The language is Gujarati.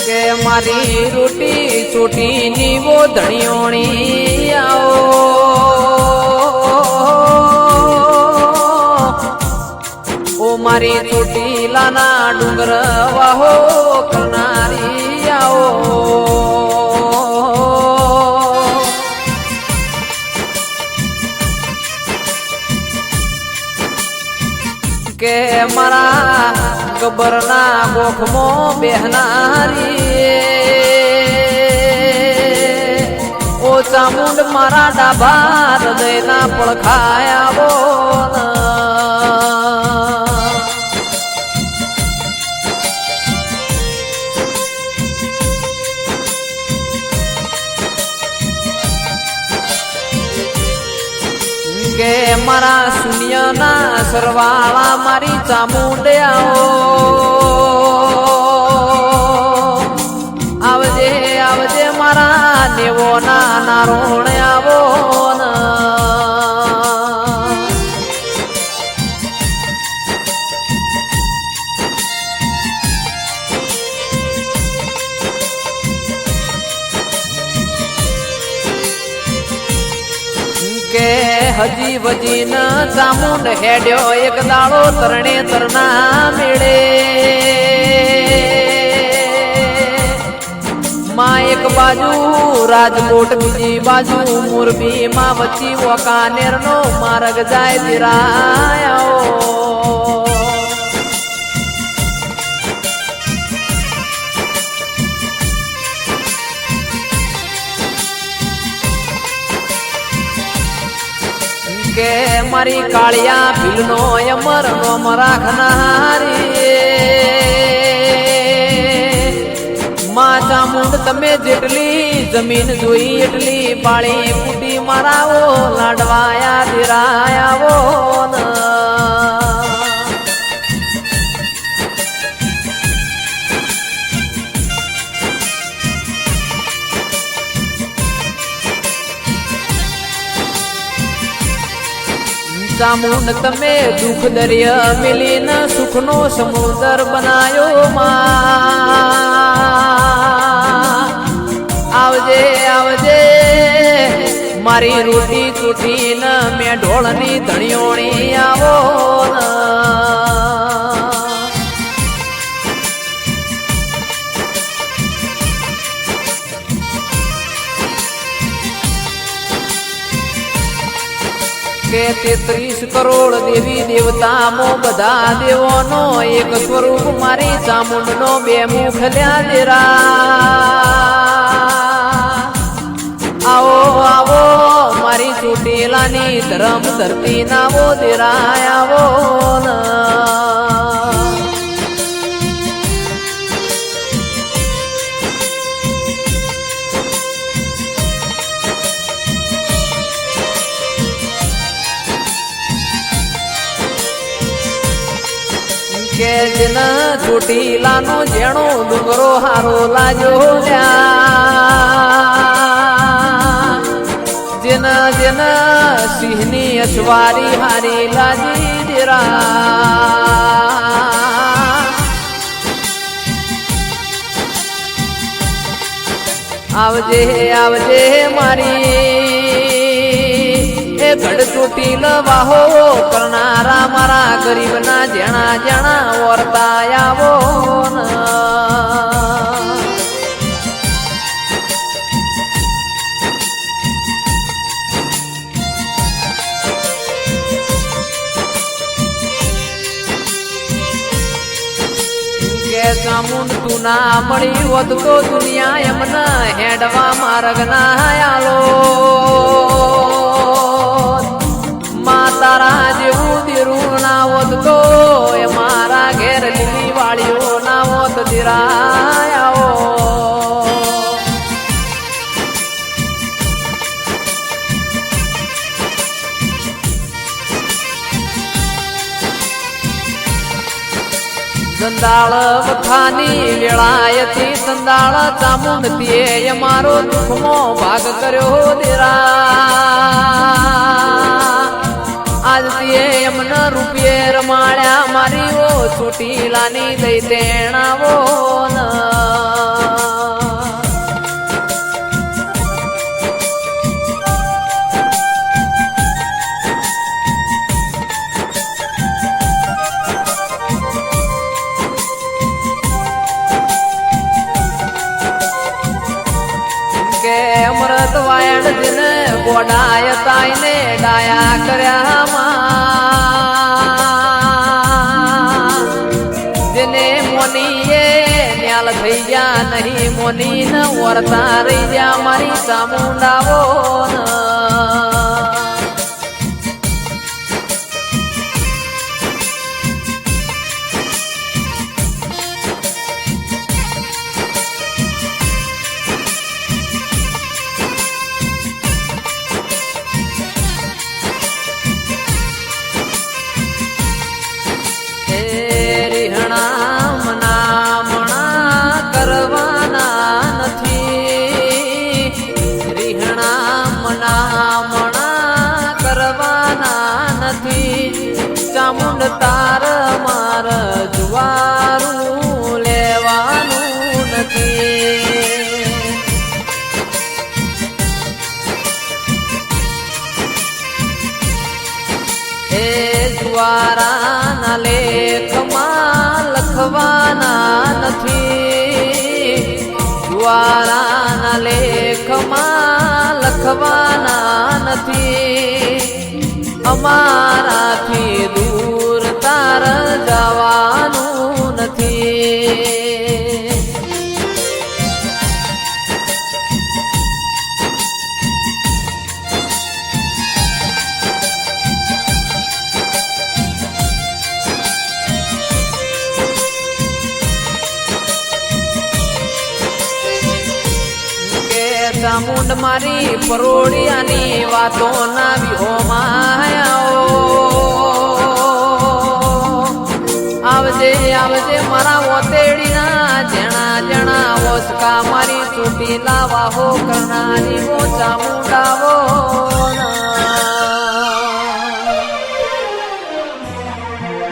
કે મારી રોટી ચોટી ની વો ધણિયોણી આવો ઓ મારી ચોટીલાના ડુંગર વાહો કરનારી આવો કે મારા ગબરના ગોખમો બેહનારી ઓ ચામુંડ મારા ડાભા હૃદયના પડખાયા કે મારા શૂન્યના સરવાળા મારી ચામુંડિયાઓ આવજે આવજે મારા દેવોના નારોણ આવો કે હજી વજી ન ચામુંડ હેડ્યો એક દાડો તરણે તરના મેળે માં એક બાજુ રાજકોટ બીજી બાજુ મોરબી માં વચ્ચી વકાનેર નો માર્ગ જાય દિરાયો કે મારી કાળિયા ભીલનો અમર નોમ રાખનારી માં ચામુંડ તમે જેટલી જમીન જોઈ એટલી પાળી ફૂટી મારાવો લાડવાયા દિરાયાવો ચામુંડ તમે દુઃખ દરિયા મિલીને સુખનો સમુદર બનાયો માં આવજે આવજે મારી રોટી ચૂટીને મેં ઢોળની ધણિયોણી આવો કે 33 કરોડ દેવી દેવતા મો બધા દેવોનો એક સ્વરૂપ મારી ચામુંડ નો બે મુખ લ્યા દેરા આવો આવો મારી ચોટીલાની ધરમ ધરતી નાવો દેરા આવો કે જેના ચોટીલાનો જેણો ડુંગરો હારો લાગ્યો જેના જેના સિંહની અસવારી હારી લાજી દેરા આવજે આવજે મારી ગઢ ચોટીલ વાહો કરનારા મારા ગરીબના જેણા જેણા વર્તા આવો કે ચામુંડ તું ના મળી હોત તો દુનિયા એમના હેડવા માર્ગ ના આલો તારા જેવું દીરું ના હોત તો એ મારા ઘેર લીલી વાળીઓ ના હોત દિરાયાઓ સંદાળ વખાની વેળાયથી સંદાળ ચામુંડ તે મારો દુઃખમો ભાગ કર્યો દેરા આજ તે એમના રૂપિયે રમાડ્યા મારી ઓ ચોટીલાની દઈ તેણાવો ના ડાય તાઈને ડાયા કર્યામાં જેને મોનીએ ન્યાલ થઈ ગયા નહીં મોની ન વરતા રહી ગયા મારી ચામુંડાવો ચામુંડ તાર માર જુવારું લેવાનું નથી એ જુવારાના લેખમાં લખવાના નથી જુવારાના લેખમાં લખવાના નથી અમારાથી દૂર તાર જવાનું નથી કે ચામુંડ મારી પરોડિયાની વાતો ના વિહોમાં આવજે આવજે મારા ઓતેડીના જણા જણા ઓસકા મારી ચૂંટી લાવા હો કરનારી વો ચામુંડાવો